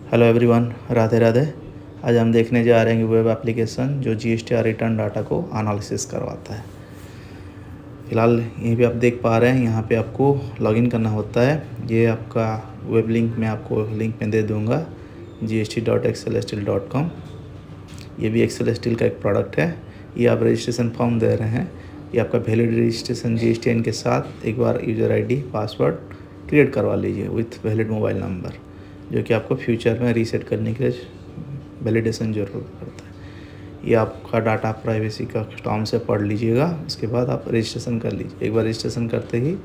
Hello everyone, Radhe Radhe. आज हम देखने जा रहे हैं वेब एप्लीकेशन जो जीएसटी रिटर्न डाटा को एनालिसिस करवाता है। फ़िलहाल यहीं पे आप देख पा रहे हैं, यहाँ पे आपको लॉगिन करना होता है। ये आपका वेब लिंक मैं आपको लिंक में दे दूँगा, gst.excelsteel.com। ये भी एक्सेल स्टील का एक प्रोडक्ट है। ये आप रजिस्ट्रेशन फॉर्म दे रहे हैं। ये आपका वैलिड रजिस्ट्रेशन GSTN के साथ एक बार यूज़र ID पासवर्ड क्रिएट करवा लीजिए विथ वैलिड मोबाइल नंबर, जो कि आपको फ्यूचर में रीसेट करने के लिए वैलिडेशन ज़रूरत पड़ता है। ये आपका डाटा प्राइवेसी का टर्म से पढ़ लीजिएगा, उसके बाद आप रजिस्ट्रेशन कर लीजिए। एक बार रजिस्ट्रेशन करते ही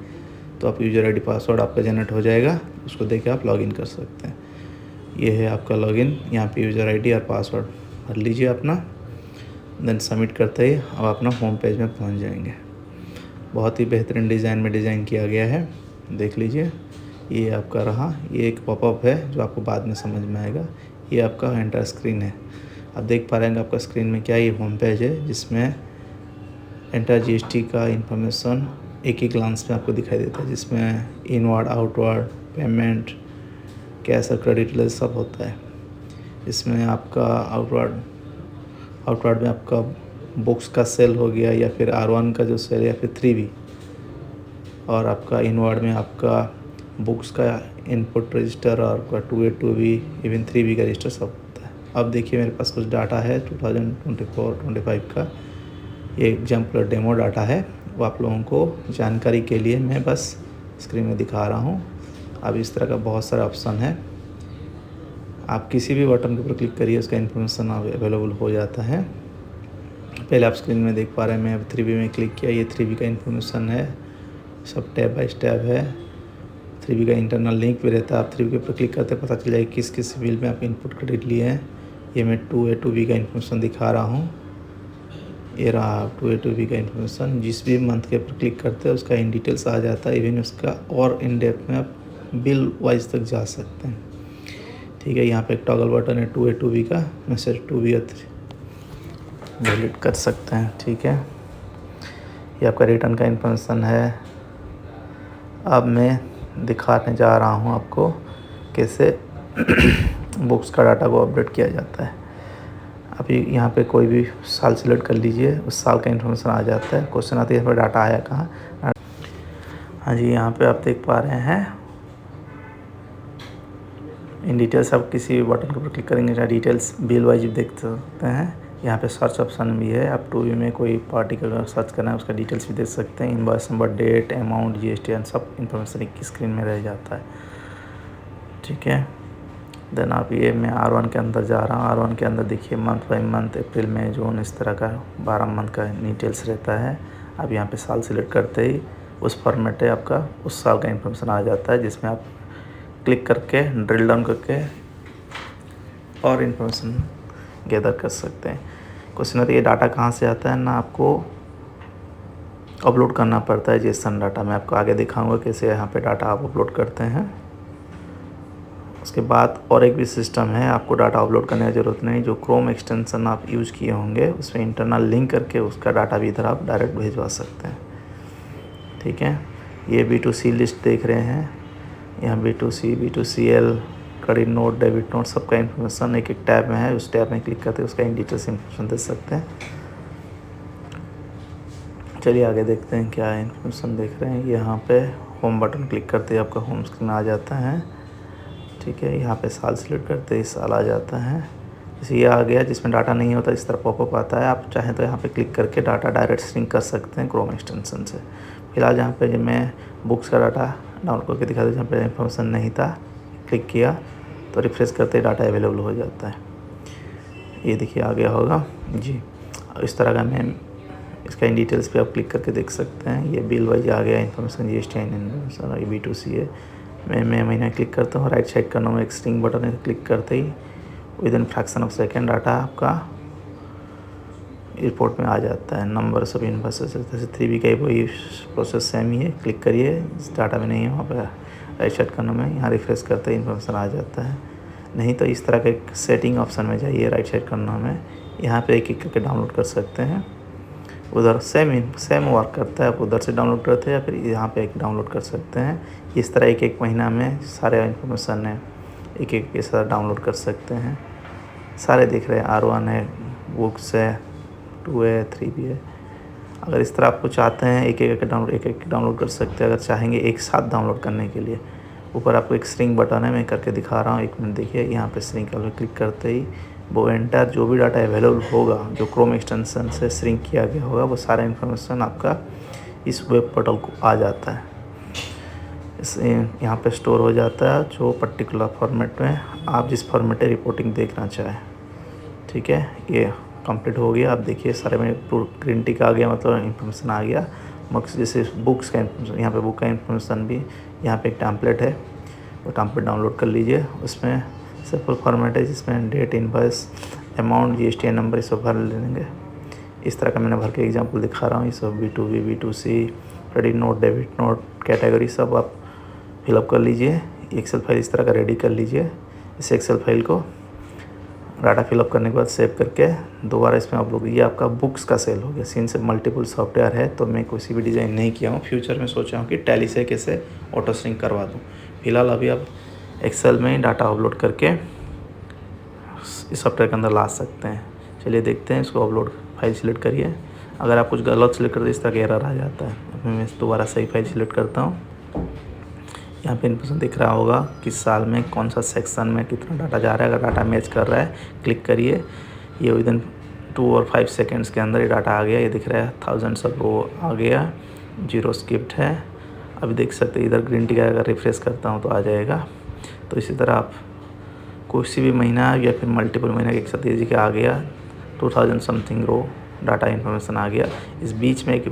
तो आप यूज़र ID पासवर्ड आपका जनरेट हो जाएगा, उसको देख के आप लॉगिन कर सकते हैं। ये है आपका लॉगिन, यहाँ पे यूज़र ID और पासवर्ड भर लीजिए अपना, देन सबमिट करते ही अब अपना होम पेज में पहुँच जाएंगे। बहुत ही बेहतरीन डिज़ाइन में डिज़ाइन किया गया है, देख लीजिए। ये आपका रहा, ये एक पॉपअप है जो आपको बाद में समझ में आएगा। ये आपका एंटर स्क्रीन है। आप देख पा रहे हैं आपका स्क्रीन में क्या, ये होम पेज है जिसमें एंटर GST का इंफॉर्मेशन एक ही ग्लांस में आपको दिखाई देता है, जिसमें इनवर्ड आउटवर्ड पेमेंट कैश और क्रेडिट सब होता है। इसमें आपका आउटवर्ड में आपका बुक्स का सेल हो गया, या फिर R1 का जो सेल, या फिर 3B, और आपका इनवर्ड में आपका बुक्स का इनपुट रजिस्टर और 2A 2B इवन 3B का रजिस्टर सब होता है। अब देखिए मेरे पास कुछ डाटा है 2024-25 का। ये एग्जाम्पल डेमो डाटा है, वो आप लोगों को जानकारी के लिए मैं बस स्क्रीन में दिखा रहा हूँ। अब इस तरह का बहुत सारा ऑप्शन है, आप किसी भी बटन के ऊपर क्लिक करिए, उसका इन्फॉर्मेशन अवेलेबल हो जाता है। पहले आप स्क्रीन में देख पा रहे हैं, मैं अब 3B में क्लिक किया, ये 3B का इन्फॉर्मेशन है, सब टैब बाय टैब है। 3B का इंटरनल लिंक भी रहता है। आप 3B के ऊपर क्लिक करते पता चल जाएगा किस किस बिल में आप इनपुट क्रेडिट लिए हैं। ये मैं 2A 2B का इन्फॉर्मेशन दिखा रहा हूँ। ये रहा 2A 2B का इन्फॉर्मेशन। जिस भी मंथ के ऊपर क्लिक करते हैं उसका इन डिटेल्स आ जाता है, इवन उसका और इन डेप्थ में आप बिल वाइज तक जा सकते हैं। ठीक है, यहाँ पे एक टॉगल बटन है 2A 2B का, मैसेज 2B और 3 वैलिड कर सकते हैं। ठीक है, ये आपका रिटर्न का इन्फॉर्मेशन है। अब मैं दिखाने जा रहा हूँ आपको कैसे बुक्स का डाटा को अपडेट किया जाता है। अभी यहाँ पे कोई भी साल सिलेक्ट कर लीजिए, उस साल का इन्फॉर्मेशन आ जाता है। क्वेश्चन आती है यहाँ पर डाटा आया कहाँ। हाँ जी, यहाँ पे आप देख पा रहे हैं इन डिटेल्स। आप किसी भी बटन के ऊपर क्लिक करेंगे जहाँ डिटेल्स बिल वाइज देख सकते हैं। यहाँ पे सर्च ऑप्शन भी है, आप 2B में कोई पार्टी का सर्च करना है उसका डिटेल्स भी देख सकते हैं। Invoice number, date, amount, GST सब इन्फॉर्मेशन एक ही स्क्रीन में रह जाता है। ठीक है, देन आप ये मैं R1 के अंदर जा रहा हूँ। R1 के अंदर देखिए मंथ बाई मंथ, अप्रैल मई जून, इस तरह का 12 मंथ का डिटेल्स रहता है। अब यहाँ पे साल सिलेक्ट करते ही उस फॉर्मेट है आपका उस साल का इन्फॉर्मेशन आ जाता है, जिसमें आप क्लिक करके ड्रिल डाउन करके और इन्फॉर्मेशन गैदर कर सकते हैं। क्वेश्चन है ये डाटा कहाँ से आता है ना, आपको अपलोड करना पड़ता है जेसन डाटा। मैं आपको आगे दिखाऊंगा कैसे यहाँ पे डाटा आप अपलोड करते हैं। उसके बाद और एक भी सिस्टम है, आपको डाटा अपलोड करने की ज़रूरत नहीं। जो क्रोम एक्सटेंशन आप यूज़ किए होंगे उसमें इंटरनल लिंक करके उसका डाटा भी इधर आप डायरेक्ट भिजवा सकते हैं। ठीक है, ये B2C लिस्ट देख रहे हैं, यहाँ B2C, B2CL, credit note, debit note सबका इन्फॉर्मेशन एक एक टैब में है। उस टैब में क्लिक करते उसका इन डिटेल्स इन्फॉर्मेशन दे सकते हैं। चलिए आगे देखते हैं क्या इन्फॉर्मेशन देख रहे हैं। यहाँ पे होम बटन क्लिक करते ही आपका होम स्क्रीन आ जाता है। ठीक है, यहाँ पे साल सिलेक्ट करते ही साल आ जाता है। जैसे ये आ गया जिसमें डाटा नहीं होता, इस तरह पॉपअप आता है। आप चाहें तो यहाँ पे क्लिक करके डाटा डायरेक्ट सिंक कर सकते हैं क्रोम एक्सटेंशन से। फिलहाल यहाँ पे मैं बुक्स का डाटा डाउनलोड करके दिखा दूँ, जहाँ पे इन्फॉर्मेशन नहीं था, क्लिक किया तो रिफ्रेश करते ही डाटा अवेलेबल हो जाता है। ये देखिए आ गया होगा जी। इस तरह का मैं इसका इन डिटेल्स पे आप क्लिक करके देख सकते हैं। ये बिल वाइज आ गया इन्फॉर्मेशन, GST इन्फॉर्मेशन। ये B2C है। मैं महीना क्लिक करता हूँ, राइट साइड करना में एक स्ट्रिंग बटन है, क्लिक करते ही within fraction of second data आपका रिपोर्ट में आ जाता है। नंबर सब इन्वॉइसेस, जैसे 3B का वही प्रोसेस सेम ही है। क्लिक करिए, इस डाटा में नहीं है वहाँ पर राइट साइड करना में, यहाँ रिफ्रेश करते ही इन्फॉर्मेशन आ जाता है। नहीं तो इस तरह का एक सेटिंग ऑप्शन में जाइए राइट साइड करना में, यहाँ पे एक एक करके डाउनलोड कर सकते हैं। उधर सेम वर्क करता है, आप उधर से डाउनलोड करते हैं या फिर यहाँ पे एक डाउनलोड कर सकते हैं। इस तरह एक एक महीना में सारे इन्फॉर्मेशन है एक एक के साथ डाउनलोड कर सकते हैं। सारे दिख रहे हैं, R1 है, बुक्स है, 2 है, 3 भी है। अगर इस तरह आपको चाहते हैं एक एक डाउनलोड कर सकते हैं। अगर चाहेंगे एक साथ डाउनलोड करने के लिए, ऊपर आपको एक श्रिंक बटन है, मैं करके दिखा रहा हूँ, 1 मिनट देखिए। यहाँ पे श्रिंक पर क्लिक करते ही वो एंटायर जो भी डाटा अवेलेबल होगा, जो क्रोम एक्सटेंशन से श्रिंक किया गया होगा, वो सारा इन्फॉर्मेशन आपका इस वेब पोर्टल को आ जाता है। इस यहाँ पे स्टोर हो जाता है जो पर्टिकुलर फॉर्मेट में आप जिस फॉर्मेट में रिपोर्टिंग देखना चाहें। ठीक है, ये कंप्लीट हो गया। आप देखिए सारे में ग्रीन टिक आ गया, मतलब इन्फॉर्मेशन आ गया। मक्स जैसे बुक्स का इन्फॉर्मेशन, यहाँ पे बुक का इन्फॉर्मेशन भी, यहाँ पे एक टेम्पलेट है, वो टेम्पलेट डाउनलोड कर लीजिए। उसमें सिंपल फॉर्मेट है जिसमें date, invoice, amount, GSTN number, ये सब भर लेंगे। इस तरह का मैंने भर के एग्जाम्पल दिखा रहा हूँ। ये सब B2B, B2C, credit note, debit note, category सब आप फिलअप कर लीजिए। एक्सेल फाइल इस तरह का रेडी कर लीजिए। इस एक्सेल फाइल को डाटा फिलअप करने के बाद सेव करके दोबारा इसमें अपलोड। ये आपका बुक्स का सेल हो गया। सीन से मल्टीपल सॉफ्टवेयर है तो मैं कोई भी डिज़ाइन नहीं किया हूँ। फ्यूचर में सोचा हूँ कि टैली से कैसे ऑटो सिंक करवा दूँ। फिलहाल अभी आप एक्सेल में डाटा अपलोड करके इस सॉफ्टवेयर के अंदर ला सकते हैं। चलिए देखते हैं इसको। अपलोड फाइल सिलेक्ट करिए। अगर आप कुछ गलत सिलेक्ट करते इस तरह का एरर आ जाता है। मैं दोबारा सही फाइल सिलेक्ट करता हूँ। यहाँ पे इन्फॉर्मेशन दिख रहा होगा किस साल में कौन सा सेक्शन में कितना डाटा जा रहा है। अगर डाटा मैच कर रहा है क्लिक करिए। ये विदिन 2 और 5 सेकेंड्स के अंदर ये डाटा आ गया। ये दिख रहा है थाउजेंड्स ऑफ रो आ गया, 0 स्किप्ड है। अभी देख सकते हैं इधर ग्रीन टिक अगर रिफ्रेश करता हूँ तो आ जाएगा। तो इसी तरह आप कोई भी महीना या फिर मल्टीपल महीना एक साथ दीजिए कि आ गया 2000 समथिंग रो डाटा इन्फॉर्मेशन आ गया। इस बीच में एक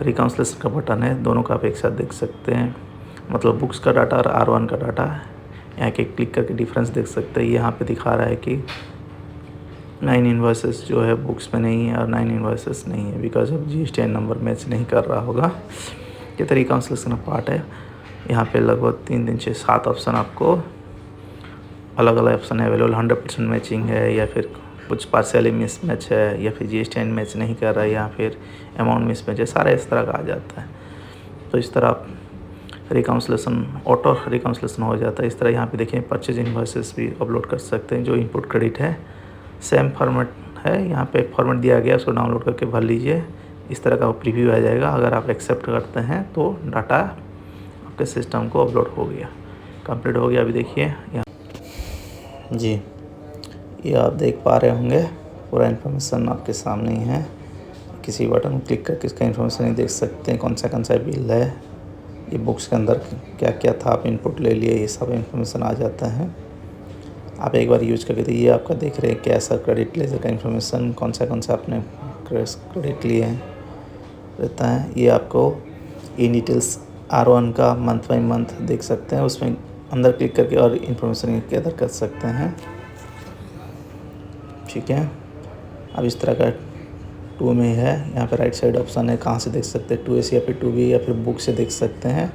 रिकाउंसलेशन का बटन है, दोनों का आप एक साथ देख सकते हैं। मतलब बुक्स का डाटा और R1 का डाटा, यहाँ के क्लिक करके डिफरेंस देख सकते हैं। यहाँ पे दिखा रहा है कि 9 इन्वॉइसेस जो है बुक्स में नहीं है और 9 इन्वॉइसेस नहीं है because of GSTN number match नहीं कर रहा होगा। ये तो रिकाउंसलेशन का पार्ट है। यहाँ पे लगभग 3 दिन से 7 ऑप्शन आपको अलग अलग ऑप्शन अवेलेबल। 100% मैचिंग है या फिर कुछ पार्शियली मिस मैच है या फिर GSTN मैच नहीं कर रहा है या फिर अमाउंट मिस मैच है, सारा इस तरह का आ जाता है। तो इस तरह आप रिकाउंसलेशन, ऑटो रिकाउंसलेशन हो जाता है। इस तरह यहाँ पे देखिए परचेज इनवॉइसेस भी अपलोड कर सकते हैं। जो इनपुट क्रेडिट है सेम फॉर्मेट है, यहाँ पे फॉर्मेट दिया गया, उसको डाउनलोड करके भर लीजिए। इस तरह का प्रीव्यू आ जाएगा। अगर आप एक्सेप्ट करते हैं तो डाटा आपके सिस्टम को अपलोड हो गया, कंप्लीट हो गया। अभी देखिए यहाँ जी, ये आप देख पा रहे होंगे पूरा इन्फॉर्मेशन आपके सामने ही है। किसी बटन को क्लिक करके इसका इन्फॉर्मेशन ही देख सकते हैं, कौन सा बिल है, ये बुक्स के अंदर क्या क्या था, आप इनपुट ले लिए, ये सब इन्फॉर्मेशन आ जाता है। आप एक बार यूज करके देखिए। आपका देख रहे हैं कैसा क्रेडिट लेजर का इन्फॉर्मेशन, कौन सा आपने क्रेडिट लिए हैं रहता है। ये आपको इन डिटेल्स R1 का मंथ बाई मंथ देख सकते हैं। उसमें अंदर क्लिक करके और इन्फॉर्मेशन गैदर कर सकते हैं। ठीक है, अब इस तरह का 2 में है। यहाँ पे राइट साइड ऑप्शन है, कहाँ से देख सकते हैं, 2A या फिर 2B या फिर बुक से देख सकते हैं।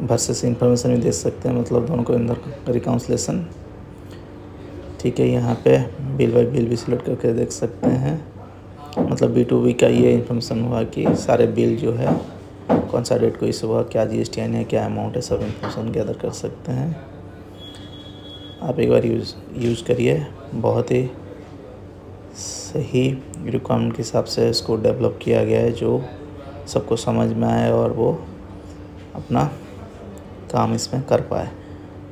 वर्सेस इन्फॉर्मेशन भी देख सकते हैं, मतलब दोनों को अंदर रिकाउंसलेशन। ठीक है, यहाँ पे बिल बाई बिल भी सिलेक्ट करके देख सकते हैं। मतलब B2B का ये इन्फॉर्मेशन हुआ कि सारे बिल जो है कौन सा डेट को इस हुआ, क्या GSTN है, क्या अमाउंट है, सब इन्फॉर्मेशन गैदर कर सकते हैं। आप एक बार यूज़ करिए। बहुत ही सही रिक्वायरमेंट के हिसाब से इसको डेवलप किया गया है, जो सबको समझ में आए और वो अपना काम इसमें कर पाए।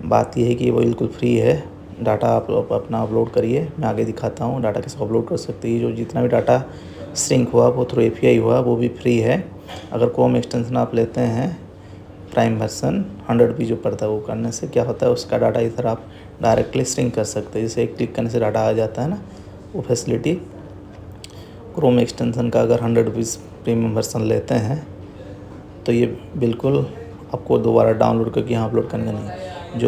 बात यह है कि वो बिल्कुल फ्री है। डाटा आप अपना अपलोड करिए, मैं आगे दिखाता हूँ डाटा कैसे अपलोड कर सकते हैं। जो जितना भी डाटा श्रिंक हुआ वो थ्रू API हुआ वो भी फ्री है। अगर क्रोम एक्सटेंशन आप लेते हैं प्राइम वर्सन 100 भी जो पड़ता है, वो करने से क्या होता है, उसका डाटा इधर आप डायरेक्टली श्रिंक कर सकते हैं। जैसे एक क्लिक करने से डाटा आ जाता है ना, वो फैसिलिटी क्रोम एक्सटेंशन का अगर 100 रुपीज़ प्रीमियम वर्सन लेते हैं तो ये बिल्कुल आपको दोबारा डाउनलोड करके यहाँ अपलोड करने का नहीं।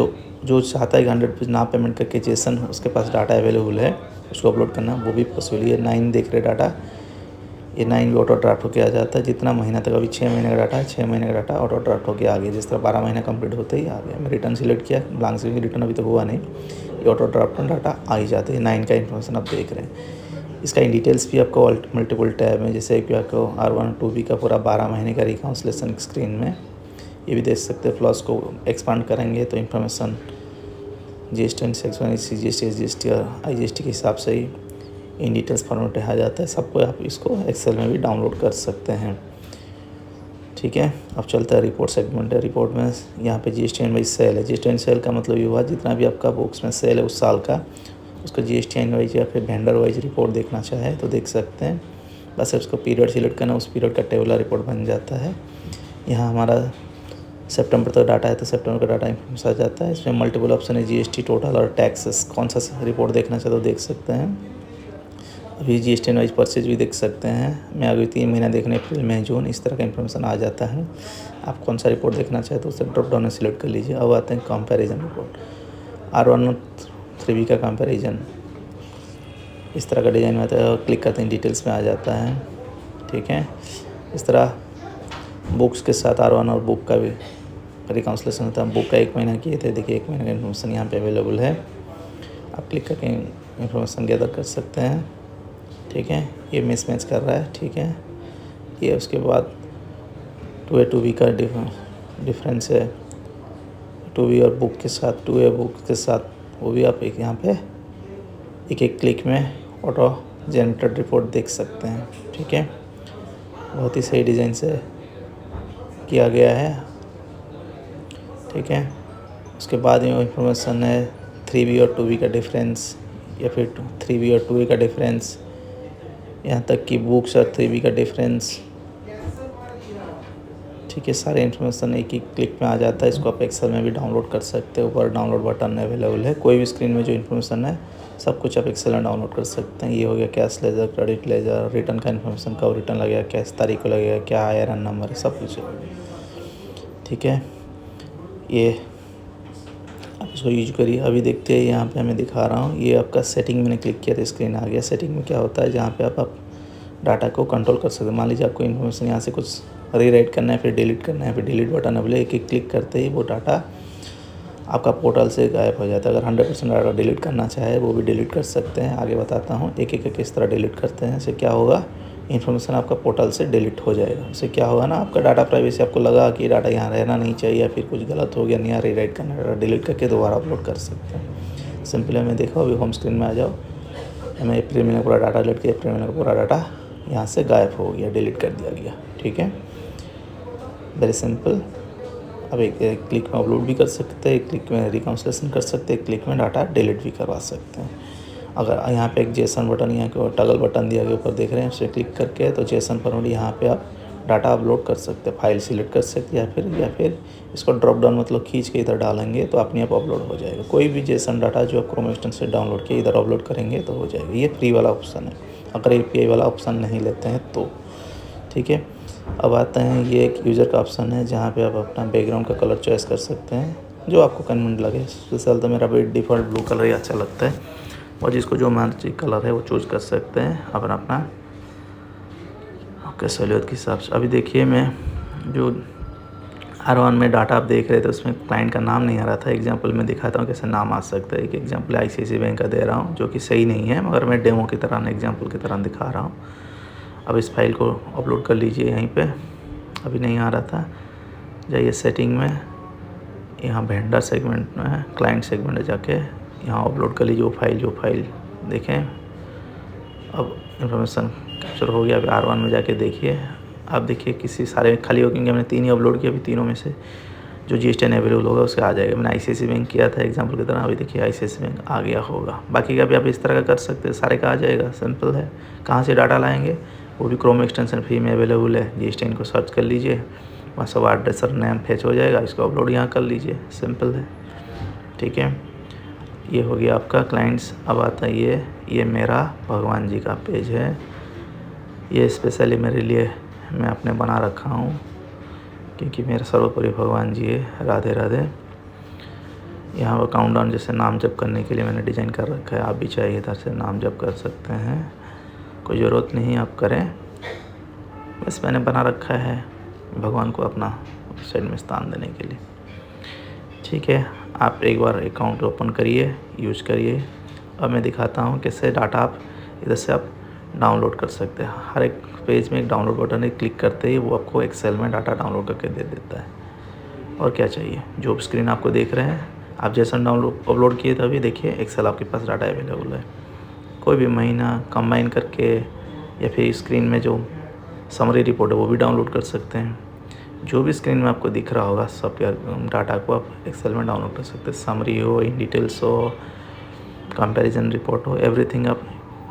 जो चाहता है कि 100 रुपीज़ ना पेमेंट करके जेसन उसके पास डाटा अवेलेबल है उसको अपलोड करना, वो भी पॉसिबल है। 9 देख रहे डाटा, ये 9 भी ऑटो ड्राफ्ट होकर आ जाता है। जितना महीना तक, अभी 6 महीने का डाटा है, 6 महीने का डाटा ऑटो ड्राफ्ट होकर आ गया। जिस तरह 12 महीना कंप्लीट होते ही आ गया। मैं रिटर्न सिलेक्ट किया, ब्लैंक से रिटर्न अभी तक हुआ नहीं, ये ऑटो ड्राफ्ट में डाटा आ ही जाते हैं। 9 का इन्फॉर्मेशन आप देख रहे हैं। इसका इन डिटेल्स भी आपको मल्टीपल टैब में, जैसे कि आपको R1 2B का पूरा 12 महीने का रिकाउंसलेशन स्क्रीन में ये भी देख सकते हैं। फ्लॉस को एक्सपांड करेंगे तो information GST and section CGST SGST और IGST के हिसाब से ही इन डिटेल्स फॉर्मेट में आ जाता है। सबको आप इसको एक्सेल में भी डाउनलोड कर सकते हैं। ठीक है, अब चलता है रिपोर्ट सेगमेंट है। रिपोर्ट में यहाँ पे GST एंड वाइज सेल है। GST एंड सेल का मतलब ये हुआ जितना भी आपका बुक्स में सेल है उस साल का, उसका GST एंड वाइज या फिर वेंडर वाइज रिपोर्ट देखना चाहे तो देख सकते हैं। बस उसको पीरियड सिलेक्ट करना, उस पीरियड का टेबुलर रिपोर्ट बन जाता है। यहाँ हमारा सितंबर तक डाटा है तो सितंबर का डाटा इन्फॉर्मेशन आ जाता है। इसमें मल्टीपल ऑप्शन है, GST, टोटल और टैक्सेस। कौन सा रिपोर्ट देखना चाहे तो देख सकते हैं। अभी GST एंड वाइज परचेज भी देख सकते हैं। मैं अभी 3 महीना देखने, अप्रैल मई जून, इस तरह का इन्फॉर्मेशन आ जाता है। आप कौन सा रिपोर्ट देखना चाहे तो उसे ड्रॉप डाउन में सिलेक्ट कर लीजिए। अब आते हैं कंपैरिजन रिपोर्ट। R1 और 3B का कंपैरिजन इस तरह का डिज़ाइन में आता है। क्लिक करते हैं डिटेल्स में आ जाता है। ठीक है, इस तरह बुक्स के साथ R1 और बुक का भी रिकाउंसलेशन होता है। बुक का 1 महीना किए थे, देखिए 1 महीने का इन्फॉर्मेशन यहाँ पे अवेलेबल है। आप क्लिक करके इन्फॉर्मेशन गैदर कर सकते हैं। ठीक है, ये मिसमैच कर रहा है। ठीक है, ये उसके बाद 2A 2B का डिफरेंस है। 2B और बुक के साथ, 2A बुक के साथ, वो भी आप एक यहाँ पे एक क्लिक में ऑटो जनरेटेड रिपोर्ट देख सकते हैं। ठीक है, बहुत ही सही डिज़ाइन से किया गया है। ठीक है, उसके बाद में इंफॉर्मेशन है 3B और 2B का डिफरेंस या फिर 3B और 2A का डिफरेंस, यहाँ तक कि बुक्स और 3B का डिफरेंस। ठीक है, सारे इन्फॉर्मेशन एक ही क्लिक में आ जाता है। इसको आप एक्सेल में भी डाउनलोड कर सकते हो। ऊपर डाउनलोड बटन अवेलेबल है। कोई भी स्क्रीन में जो इन्फॉर्मेशन है सब कुछ आप एक्सेल में डाउनलोड कर सकते हैं। ये हो गया cash ledger, credit ledger, return का इन्फॉर्मेशन, कब रिटर्न लगेगा, कैश तारीख को लगेगा, क्या IRN नंबर है, सब कुछ है। ठीक है, ये आप इसको यूज करिए। अभी देखते हैं, यहाँ पे मैं दिखा रहा हूँ। ये आपका सेटिंग मैंने क्लिक किया तो स्क्रीन आ गया। सेटिंग में क्या होता है, जहाँ पे आप डाटा को कंट्रोल कर सकते हैं। मान लीजिए आपको इन्फॉर्मेशन यहाँ से कुछ रीराइट करना है, फिर डिलीट करना है, फिर डिलीट बटन अवेलेबल, एक क्लिक करते ही वो डाटा आपका पोर्टल से गायब हो जाता है। अगर 100% डाटा डिलीट करना चाहे वो भी डिलीट कर सकते हैं। आगे बताता हूँ एक एक किस तरह डिलीट करते हैं। इससे क्या होगा, इन्फॉर्मेशन आपका पोर्टल से डिलीट हो जाएगा। इससे क्या होगा ना, आपका डाटा प्राइवेसी, आपको लगा कि डाटा यहाँ रहना नहीं चाहिए या फिर कुछ गलत हो गया, नहीं रीराइट करना, डाटा डिलीट करके दोबारा अपलोड कर सकते हैं। सिंपल है, मैं देखो अभी होम स्क्रीन में आ जाओ। मैं अप्रैल महीने का पूरा डाटा डिलीट किया, अप्रैल महीने का पूरा डाटा यहाँ से गायब हो गया, डिलीट कर दिया गया। ठीक है, वेरी सिंपल। अब एक क्लिक में अपलोड भी कर सकते हैं, एक क्लिक में रिकाउंसलेशन कर सकते हैं, एक क्लिक में डाटा डिलीट भी करवा सकते हैं। अगर यहाँ पे एक जेसन बटन, यहाँ के टगल बटन दिया गया ऊपर देख रहे हैं, उसे क्लिक करके तो जेसन फॉर्मेट यहाँ पे आप डाटा अपलोड कर सकते हैं। फाइल सिलेक्ट कर सकते हैं या फिर इसको ड्रॉप डाउन मतलब खींच के इधर डालेंगे तो अपने आप अपलोड हो जाएगा। कोई भी जेसन डाटा जो आप क्रोम एक्सटेंशन से डाउनलोड किए इधर अपलोड करेंगे तो हो जाएगा। ये फ्री वाला ऑप्शन है, अगर API वाला ऑप्शन नहीं लेते हैं तो। ठीक है, अब आते हैं, ये एक यूज़र का ऑप्शन है जहाँ पे आप अपना बैकग्राउंड का कलर चॉइस कर सकते हैं जो आपको कन्वीनियंट लगे। फिलहाल तो मेरा भी डिफ़ॉल्ट ब्लू कलर ही अच्छा लगता है, और जिसको जो मर्जी कलर है वो चूज़ कर सकते हैं अपना आपके सहूलियत के हिसाब से। अभी देखिए, मैं जो R1 में डाटा आप देख रहे थे उसमें क्लाइंट का नाम नहीं आ रहा था। एग्जांपल मैं दिखाता हूँ कैसे नाम आ सकता है। एक एग्जांपल ICICI बैंक का दे रहा हूँ जो कि सही नहीं है, मगर मैं डेमो की तरह, एग्जांपल की तरह दिखा रहा हूँ। अब इस फाइल को अपलोड कर लीजिए। यहीं पे अभी नहीं आ रहा था, जाइए सेटिंग में, यहाँ वेंडर सेगमेंट में क्लाइंट सेगमेंट में जाके यहाँ अपलोड कर लीजिए वो जो फाइल देखें। अब इन्फॉर्मेशन कैप्चर हो गया। अभी R1 में जाके देखिए, आप देखिए किसी सारे खाली हो, क्योंकि मैंने 3 ही अपलोड किया। अभी तीनों में से जो GST अवेलेबल होगा उसके आ जाएगा। मैंने ICICI बैंक किया था एग्जांपल की तरह, अभी देखिए ICICI बैंक आ गया होगा। बाकी का भी आप इस तरह का कर सकते हैं, सारे का आ जाएगा। सिंपल है। कहाँ से डाटा लाएंगे, वो भी क्रोम एक्सटेंशन फ्री में अवेलेबल है। GST इनको सर्च कर लीजिए, वहाँ सब एड्रेस और नेम फेच हो जाएगा, इसको अपलोड यहाँ कर लीजिए। सिंपल है। ठीक है, ये हो गया आपका क्लाइंट्स। अब आता है ये मेरा भगवान जी का पेज है। ये स्पेशली मेरे लिए मैं अपने बना रखा हूँ क्योंकि मेरा सर्वोपरि भगवान जी है। राधे राधे। यहाँ पर काउंटडाउन जैसे नाम जप करने के लिए मैंने डिज़ाइन कर रखा है। आप भी चाहिए इधर से नाम जप कर सकते हैं, कोई ज़रूरत नहीं आप करें, बस मैंने बना रखा है भगवान को अपना साइड में स्थान देने के लिए। ठीक है, आप एक बार अकाउंट ओपन करिए, यूज़ करिए। अब मैं दिखाता हूँ कैसे डाटा आप इधर से आप डाउनलोड कर सकते हैं। हर एक पेज में एक डाउनलोड बटन है, क्लिक करते ही वो आपको एक्सेल में डाटा डाउनलोड करके दे देता है। और क्या चाहिए। जो स्क्रीन आपको देख रहे हैं, आप जेसन अपलोड किए तभी देखिए एक्सेल आपके पास डाटा अवेलेबल है। कोई भी महीना कंबाइन करके या फिर स्क्रीन में जो समरी रिपोर्ट है वो भी डाउनलोड कर सकते हैं। जो भी स्क्रीन में आपको दिख रहा होगा सब डाटा को आप एक्सेल में डाउनलोड कर सकते हैं। समरी हो, इन डिटेल्स हो, कंपैरिजन रिपोर्ट हो, एवरीथिंग आप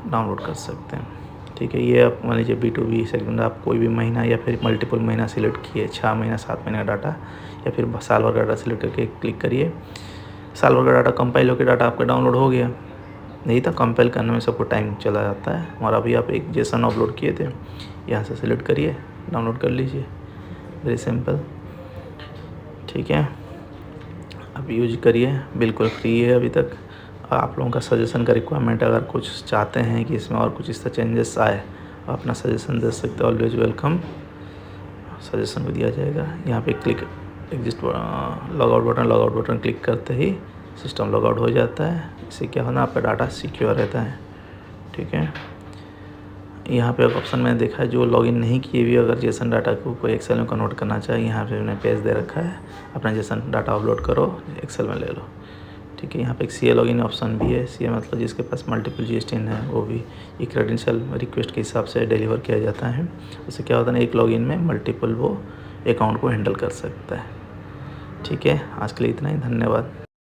डाउनलोड कर सकते हैं। ठीक है, ये आप मान लीजिए B2B सेगमेंट आप कोई भी महीना या फिर मल्टीपल महीना सिलेक्ट किए, 6 महीना 7 महीने का डाटा या फिर साल भर का डाटा सिलेक्ट करके क्लिक करिए। साल भर का डाटा कंपाइल होकर डाटा आपका डाउनलोड हो गया। नहीं था कंपाइल करने में सबको टाइम चला जाता है। और अभी आप एक जेसन अपलोड किए थे, यहाँ से सिलेक्ट करिए, डाउनलोड कर लीजिए, वेरी सिंपल। ठीक है, आप यूज करिए, बिल्कुल फ्री है अभी तक। आप लोगों का सजेशन का रिक्वायरमेंट, अगर कुछ चाहते हैं कि इसमें और कुछ इस तरह चेंजेस आए, अपना सजेशन दे सकते हो, ऑलवेज वेलकम, सजेशन भी दिया जाएगा। यहाँ पे click exist logout button click करते ही सिस्टम लॉगआउट हो जाता है। इससे क्या होना, आपका डाटा सिक्योर रहता है। ठीक है, यहाँ पे एक ऑप्शन मैंने देखा है, जो लॉगिन नहीं किए भी अगर जेसन डाटा को कोई एक्सेल में कन्वर्ट करना चाहे, यहाँ पे मैंने पेज दे रखा है, अपना जेसन डाटा अपलोड करो, एक्सेल में ले लो। ठीक है, यहाँ पे एक CA लॉगिन ऑप्शन भी है। CA मतलब जिसके पास मल्टीपल GSTN है, वो भी एक क्रेडेंशियल रिक्वेस्ट के हिसाब से डिलीवर किया जाता है। उससे क्या होता है ना, एक लॉगिन में मल्टीपल वो अकाउंट को हैंडल कर सकता है। ठीक है, आज के लिए इतना ही, धन्यवाद।